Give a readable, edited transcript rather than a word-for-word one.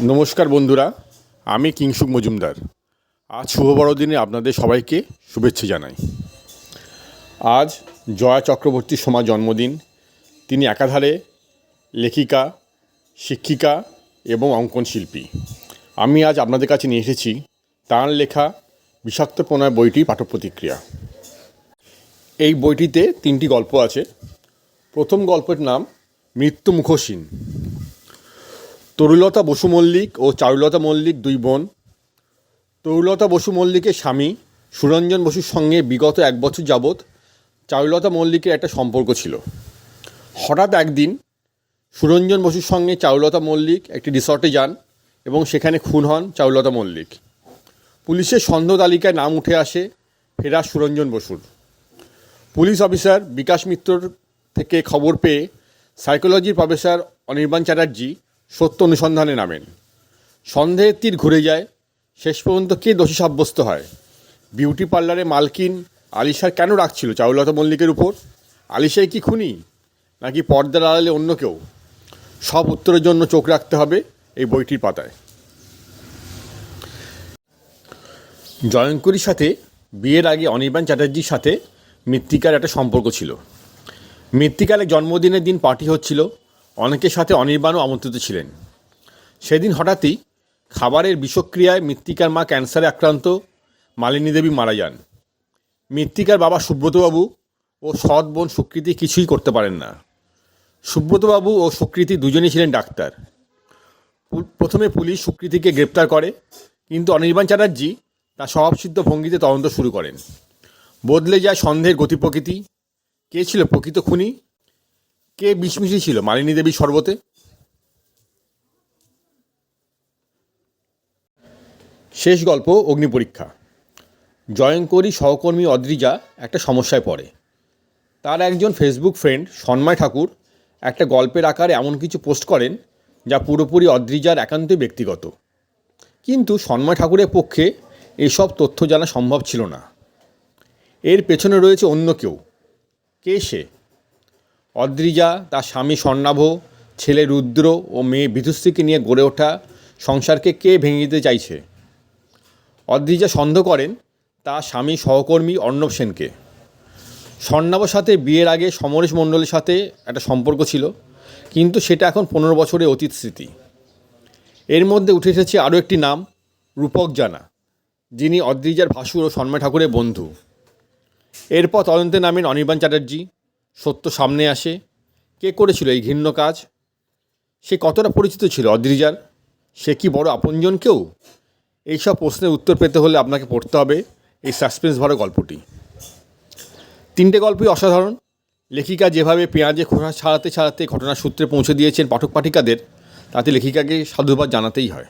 নমস্কার বন্ধুরা, আমি কিংসুক মজুমদার। আজ শুভ বড়দিনে আপনাদের সবাইকে শুভেচ্ছা জানাই। আজ জয়া চক্রবর্তীর সোমার জন্মদিন। তিনি একাধারে লেখিকা, শিক্ষিকা এবং অঙ্কন শিল্পী। আমি আজ আপনাদের কাছে নিয়ে এসেছি তাঁর লেখা বিষাক্ত প্রণয় বইটি পাঠক প্রতিক্রিয়া। এই বইটিতে 3টি গল্প আছে। প্রথম গল্পের নাম মৃত্যু মুখোশহীন। তরুলতা বসু মল্লিক ও চারুলতা মল্লিক দুই বোন। তরুলতা বসু মল্লিকের স্বামী সুরঞ্জন বসুর সঙ্গে বিগত 1 বছর যাবৎ চারুলতা মল্লিকের একটা সম্পর্ক ছিল। হঠাৎ একদিন সুরঞ্জন বসুর সঙ্গে চারুলতা মল্লিক একটি রিসর্টে যান এবং সেখানে খুন হন চারুলতা মল্লিক। পুলিশের সন্দেহ তালিকায় নাম উঠে আসে ফেরার সুরঞ্জন বসুর। পুলিশ অফিসার বিকাশ মিত্রর থেকে খবর পেয়ে সাইকোলজির প্রফেসর অনির্বাণ চ্যাটার্জি সত্য অনুসন্ধানে নামেন। সন্দেহের তীর ঘুরে যায়। শেষ পর্যন্ত কে দোষী সাব্যস্ত হয়? বিউটি পার্লারে মালকিন আলিশার কেন রাখছিল চারুলতা মল্লিকের উপর? আলিশাই কি খুনি, নাকি পর্দার আড়ালে অন্য কেউ? সব উত্তরের জন্য চোখ রাখতে হবে এই বইটির পাতায়। জয়ঙ্করীর সাথে বিয়ের আগে অনির্বাণ চ্যাটার্জির সাথে মৃত্তিকার একটা সম্পর্ক ছিল। মৃত্তিকার জন্মদিনের দিন পার্টি হচ্ছিল। অনেকের সাথে অনির্বাণও আমন্ত্রিত ছিলেন। সেদিন হঠাৎই খাবারের বিষক্রিয়ায় মৃত্তিকার মা ক্যান্সারে আক্রান্ত মালিনী দেবী মারা যান। মৃত্তিকার বাবা সুব্রতবাবু ও সৎ বোন সুকৃতি কিছুই করতে পারেন না। সুব্রতবাবু ও সুকৃতি দুজনেই ছিলেন ডাক্তার। প্রথমে পুলিশ সুকৃতিকে গ্রেপ্তার করে, কিন্তু অনির্বাণ চ্যাটার্জি তার স্বভাবসিদ্ধ ভঙ্গিতে তদন্ত শুরু করেন। বদলে যায় সন্দেহের গতি প্রকৃতি। কে ছিল প্রকৃত খুনি? কে বিষ মিশিয়েছিল মালিনী দেবীর শরবতে? শেষ গল্প অগ্নিপরীক্ষা। জয়ঙ্করী সহকর্মী অদ্রিজা একটা সমস্যায় পড়ে। তার একজন ফেসবুক ফ্রেন্ড সন্ময় ঠাকুর একটা গল্পের আকারে এমন কিছু পোস্ট করেন যা পুরোপুরি অদ্রিজার একান্তই ব্যক্তিগত। কিন্তু সন্ময় ঠাকুরের পক্ষে এসব তথ্য জানা সম্ভব ছিল না। এর পেছনে রয়েছে অন্য কেউ। কে সে? অদ্রিজা, তার স্বামী স্বর্ণাভ, ছেলে রুদ্র ও মেয়ে বিধুশ্রীকে নিয়ে গড়ে ওঠা সংসারকে কে ভেঙে দিতে চাইছে? অদ্রিজা সন্দেহ করেন তার স্বামী সহকর্মী অর্ণব সেনকে। স্বর্ণাভর সাথে বিয়ের আগে সমরেশ মণ্ডলের সাথে একটা সম্পর্ক ছিল, কিন্তু সেটা এখন 15 বছরের অতীত স্মৃতি। এর মধ্যে উঠে এসেছে আরও একটি নাম, রূপক জানা, যিনি অদ্রিজার ভাসুর ও সন্ময় ঠাকুরের বন্ধু। এরপর তদন্তে নামেন অনির্বাণ চ্যাটার্জি। সত্য সামনে আসে। কে করেছিল এই ঘৃণ্য কাজ? সে কতটা পরিচিত ছিল অদ্রিজার? সে কি বড় আপনজন কেউ? এইসব প্রশ্নের উত্তর পেতে হলে আপনাকে পড়তে হবে এই সাসপেন্স ভরা গল্পটি। 3টে গল্পই অসাধারণ। লেখিকা যেভাবে পেঁয়াজে খোসা ছাড়াতে ছাড়াতে ঘটনার সূত্রে পৌঁছে দিয়েছেন পাঠক পাঠিকাদের, তাতে লেখিকাকে সাধুবাদ জানাতেই হয়।